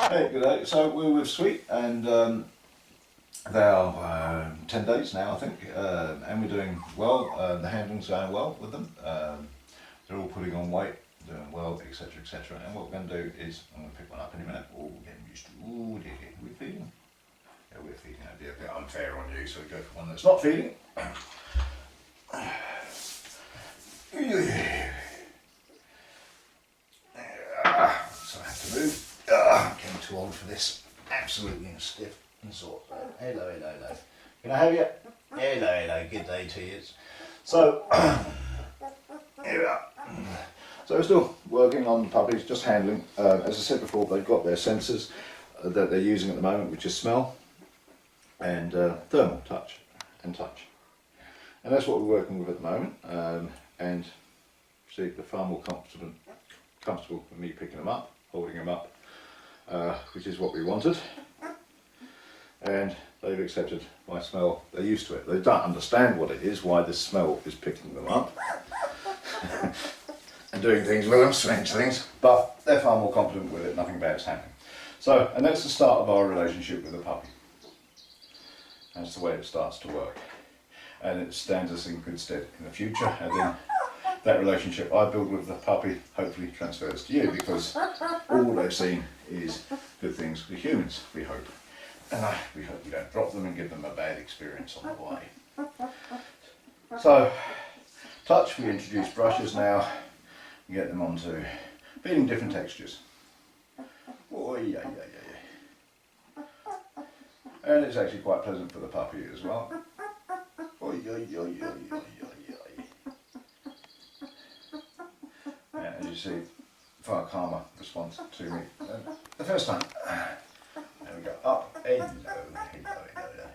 Hey, good day. So we're with Sweet, and they are 10 days now, I think, and we're doing well. The handling's going well with them. They're all putting on weight, doing well, etc., etc. And what we're going to do is, I'm going to pick one up in a minute. Oh, we're getting used to. Oh, dear, dear. Are we feeding? Yeah, we're feeding. It'd be a bit unfair on you, so we go for one that's not feeding. So I have to move. I'm getting too old for this. Absolutely stiff and sore. Hello, hello, hello. Can I have you? Hello, hello. Good day to you. So, here we are. So we're still working on the puppies, just handling. As I said before, they've got their sensors that they're using at the moment, which is smell and thermal touch and touch. And that's what we're working with at the moment. And see, they're far more comfortable with me picking them up, holding them up, which is what we wanted. And they've accepted my smell. They're used to it. They don't understand what it is, why this smell is picking them up and doing things with them, strange things, but they're far more confident with it, nothing bad's happening. So, and that's the start of our relationship with the puppy. That's the way it starts to work. And it stands us in good stead in the future, and then that relationship I build with the puppy hopefully transfers to you, because all they've seen is good things with humans, we hope. And we hope we don't drop them and give them a bad experience on the way. So, touch, we introduce brushes now, we get them onto feeling different textures. Oh, yeah, yeah, yeah, yeah. And it's actually quite pleasant for the puppy as well. Oh, yeah, yeah, yeah, yeah, yeah, yeah. And as you see, far calmer response to me than the first time. There we go, up, hello, hello, hello.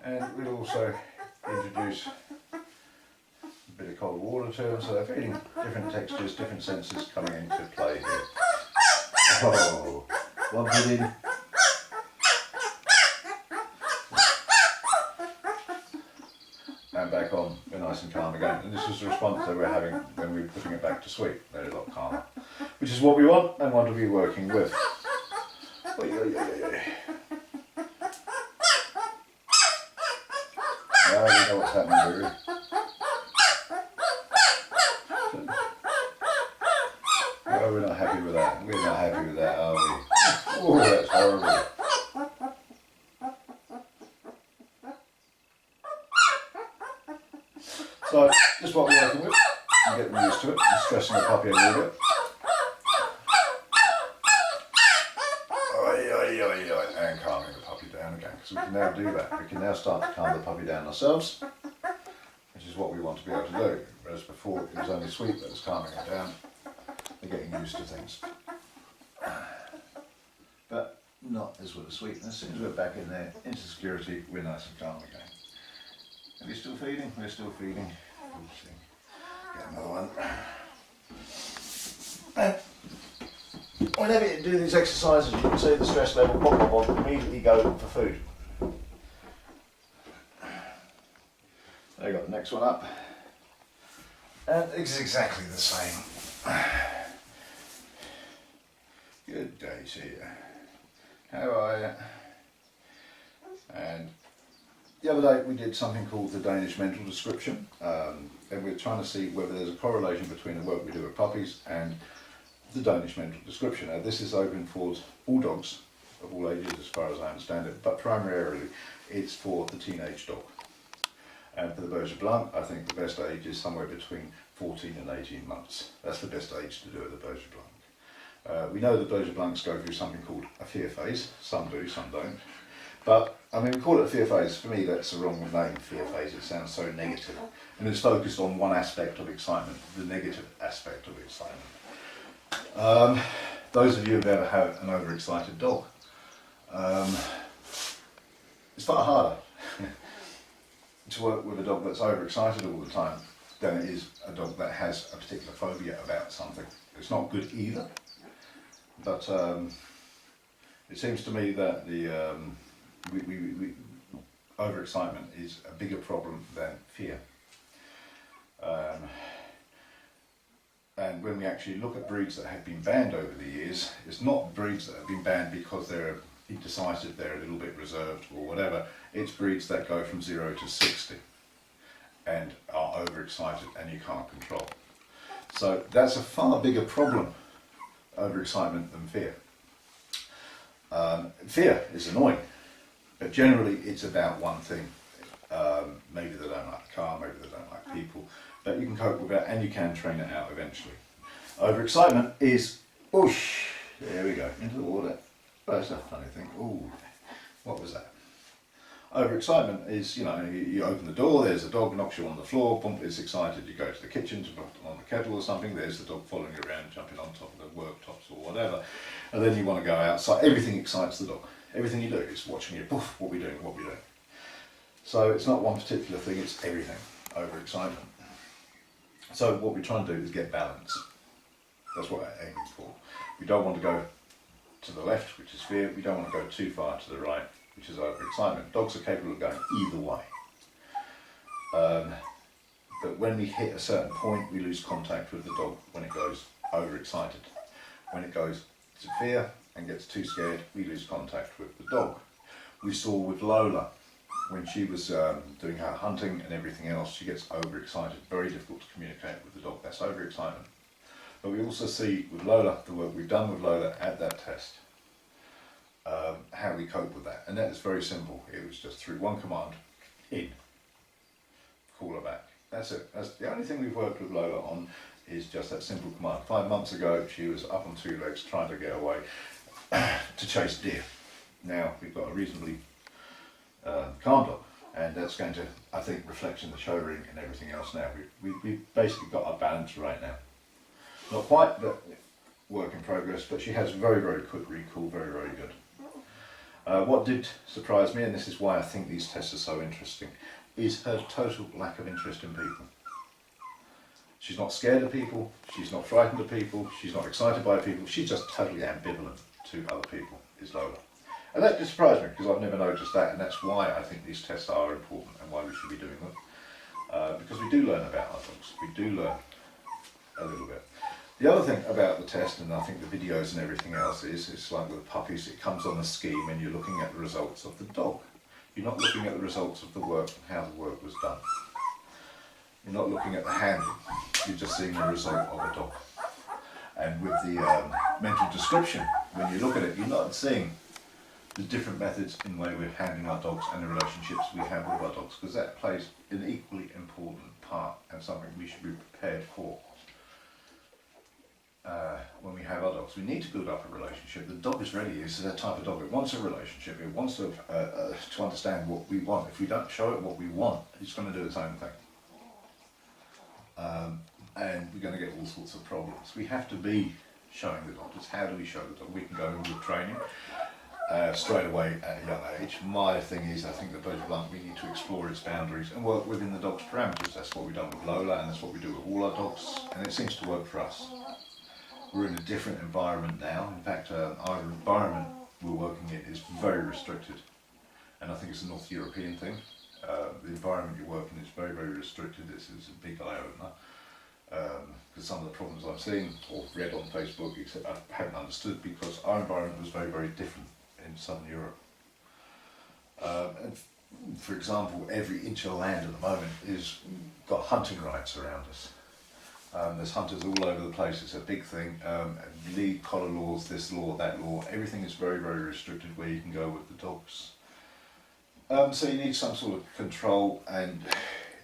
And we'll also introduce a bit of cold water to them, so they're feeling different textures, different senses coming into play here. Oh, one foot in. And back on, we're nice and calm again. And this is the response that we're having when we're putting it back to Sweet. They're a lot calmer, which is what we want and want to be working with. Oh, yeah, yeah, yeah, yeah. Now we know what's happening, really. Oh, we're not happy with that. We're not happy with that, are we? Oh, that's horrible. So, just what we're working with, and get them used to it, and stressing the puppy a little bit. And calming the puppy down again, because we can now do that. We can now start to calm the puppy down ourselves, which is what we want to be able to do. Whereas before it was only Sweet that was calming it down. They're getting used to things. But not as well as Sweet. And as soon as we're back in there, into security, we're nice and calm again. Are we still feeding? We're still feeding. Get another one. And whenever you do these exercises, you can see the stress level pop up on, immediately go for food. There you got the next one up. And it's exactly the same. Good day to you. How are you? And the other day we did something called the Danish mental description, and we're trying to see whether there's a correlation between the work we do with puppies and the Danish mental description. Now this is open for all dogs of all ages as far as I understand it, but primarily it's for the teenage dog. And for the BERGER BLANC, I think the best age is somewhere between 14 and 18 months. That's the best age to do it, the BERGER BLANC. We know the BERGER BLANCs go through something called a fear phase. Some do, some don't. But, I mean, we call it a fear phase. For me, that's the wrong name, fear phase. It sounds so negative. And it's focused on one aspect of excitement, the negative aspect of excitement. Those of you who've ever had an overexcited dog, it's far harder to work with a dog that's overexcited all the time than it is a dog that has a particular phobia about something. It's not good either, but it seems to me that the overexcitement is a bigger problem than fear. And And when we actually look at breeds that have been banned over the years, it's not breeds that have been banned because they're indecisive, they're a little bit reserved or whatever. It's breeds that go from 0 to 60 and are overexcited and you can't control. So that's a far bigger problem, overexcitement, than fear. Fear is annoying, but generally it's about one thing. Maybe they don't like the car, maybe they don't like people, but you can cope with it and you can train it out eventually. Overexcitement is, whoosh, there we go, into the water. That's a funny thing. Ooh, what was that? Overexcitement is, you know, you open the door, there's a dog, knocks you on the floor, boom, it's excited, you go to the kitchen to put on the kettle or something, there's the dog following you around, jumping on top of the worktops or whatever, and then you want to go outside. Everything excites the dog. Everything you do is watching you, poof, what are we doing, what are we doing? So it's not one particular thing, it's everything, overexcitement. So what we try and do is get balance. That's what we're aiming for. We don't want to go to the left, which is fear. We don't want to go too far to the right, which is overexcitement. Dogs are capable of going either way. But when we hit a certain point, we lose contact with the dog when it goes overexcited. When it goes to fear and gets too scared, we lose contact with the dog. We saw with Lola, when she was doing her hunting and everything else, she gets overexcited. Very difficult to communicate with the dog. That's overexcitement. But we also see with Lola, the work we've done with Lola at that test, how we cope with that. And that is very simple. It was just through one command, in, call her back. That's it. That's the only thing we've worked with Lola on, is just that simple command. 5 months ago, she was up on 2 legs trying to get away to chase deer. Now we've got a reasonably calm dog, and that's going to, I think, reflect in the show ring and everything else now. We've basically got our balance right now. Not quite, but work in progress, but she has very, very quick recall, very, very good. What did surprise me, and this is why I think these tests are so interesting, is her total lack of interest in people. She's not scared of people, she's not frightened of people, she's not excited by people, she's just totally ambivalent to other people, is Lola. And that just surprised me, because I've never noticed that, and that's why I think these tests are important and why we should be doing them. Because we do learn about our dogs, we do learn a little bit. The other thing about the test, and I think the videos and everything else is, it's like with puppies, it comes on a scheme and you're looking at the results of the dog. You're not looking at the results of the work and how the work was done. You're not looking at the handling, you're just seeing the result of a dog. And with the mental description, when you look at it, you're not seeing the different methods in the way we're handling our dogs and the relationships we have with our dogs, because that plays an equally important part and something we should be prepared for. When we have our dogs, we need to build up a relationship. The dog is ready. It's that type of dog. It wants a relationship. It wants to understand what we want. If we don't show it what we want, it's going to do its own thing. And we're going to get all sorts of problems. We have to be showing the dog. It's how do we show the dog? We can go in with training straight away at a young age. My thing is, I think the BLANC, we need to explore its boundaries and work within the dog's parameters. That's what we've done with Lola, and that's what we do with all our dogs, and it seems to work for us. We're in a different environment now. In fact, our environment we're working in is very restricted, and I think it's a North European thing. The environment you work in is very, very restricted. This is a big eye-opener, because some of the problems I've seen or read on Facebook, except I haven't understood, because our environment was very, very different in Southern Europe. And for example, every inch of land at the moment is got hunting rights around us. There's hunters all over the place. It's a big thing. Lead collar laws, this law, that law. Everything is very, very restricted where you can go with the dogs. So you need some sort of control, and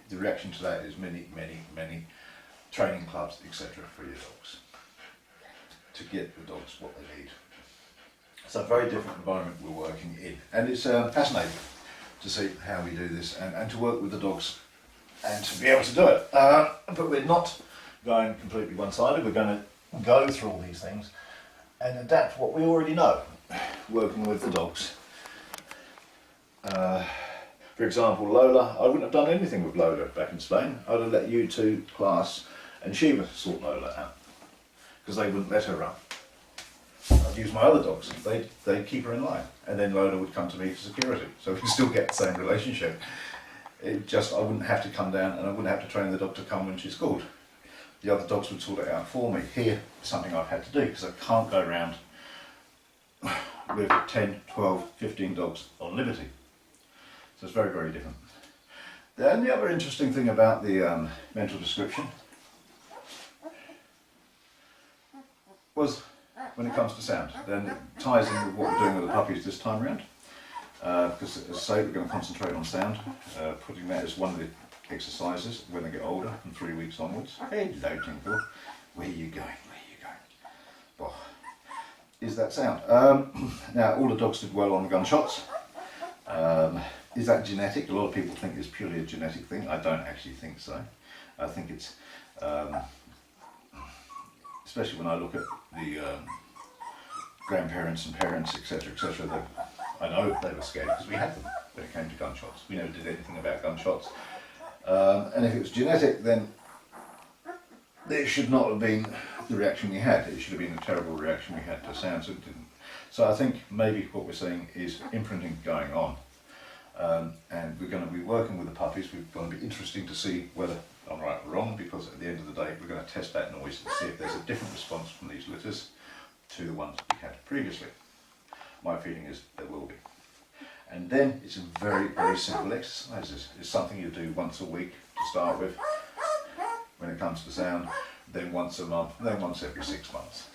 the reaction to that is many, many, many training clubs, etc. for your dogs, to get the dogs what they need. It's a very different environment we're working in, and it's fascinating to see how we do this and to work with the dogs and to be able to do it. But we're not going completely one-sided. We're going to go through all these things and adapt what we already know, working with the dogs. For example, Lola, I wouldn't have done anything with Lola back in Spain. I'd have let you two, Class and Shiva, sort Lola out, because they wouldn't let her run. I'd use my other dogs, they'd keep her in line, and then Lola would come to me for security, so we still get the same relationship. It just, I wouldn't have to come down and I wouldn't have to train the dog to come when she's called. the other dogs would sort it out for me. Here, something I've had to do because I can't go around with 10, 12, 15 dogs on liberty. So it's very, very different. Then the other interesting thing about the mental description was when it comes to sound. Then it ties in with what we're doing with the puppies this time around. Because as I say, we're going to concentrate on sound, putting that as one of the exercises when they get older, from 3 weeks onwards. Hello, Tinkle. Where are you going? Where are you going? Oh, is that sound? Now, all the dogs did well on gunshots. Is that genetic? A lot of people think it's purely a genetic thing. I don't actually think so. I think it's, especially when I look at the grandparents and parents, etc., etc. I know they were scared because we had them when it came to gunshots. We never did anything about gunshots. And if it was genetic, then it should not have been the reaction we had. It should have been a terrible reaction we had to sound, so it didn't. So I think maybe what we're seeing is imprinting going on. And we're going to be working with the puppies. We're going to be interesting to see whether I'm right or wrong, because at the end of the day we're going to test that noise and see if there's a different response from these litters to the ones we had previously. My feeling is there will be. And then it's a very, very simple exercises. It's something you do once a week to start with when it comes to sound, then once a month, then once every 6 months.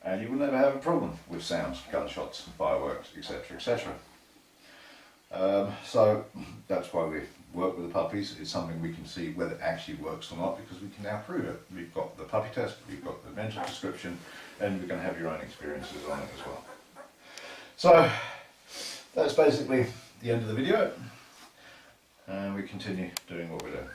And you will never have a problem with sounds, gunshots, fireworks, etc., etc. So that's why we work with the puppies. It's something we can see whether it actually works or not, because we can now prove it. We've got the puppy test, we've got the mental description, and we're going to have your own experiences on it as well. So that's basically the end of the video, and we continue doing what we're doing.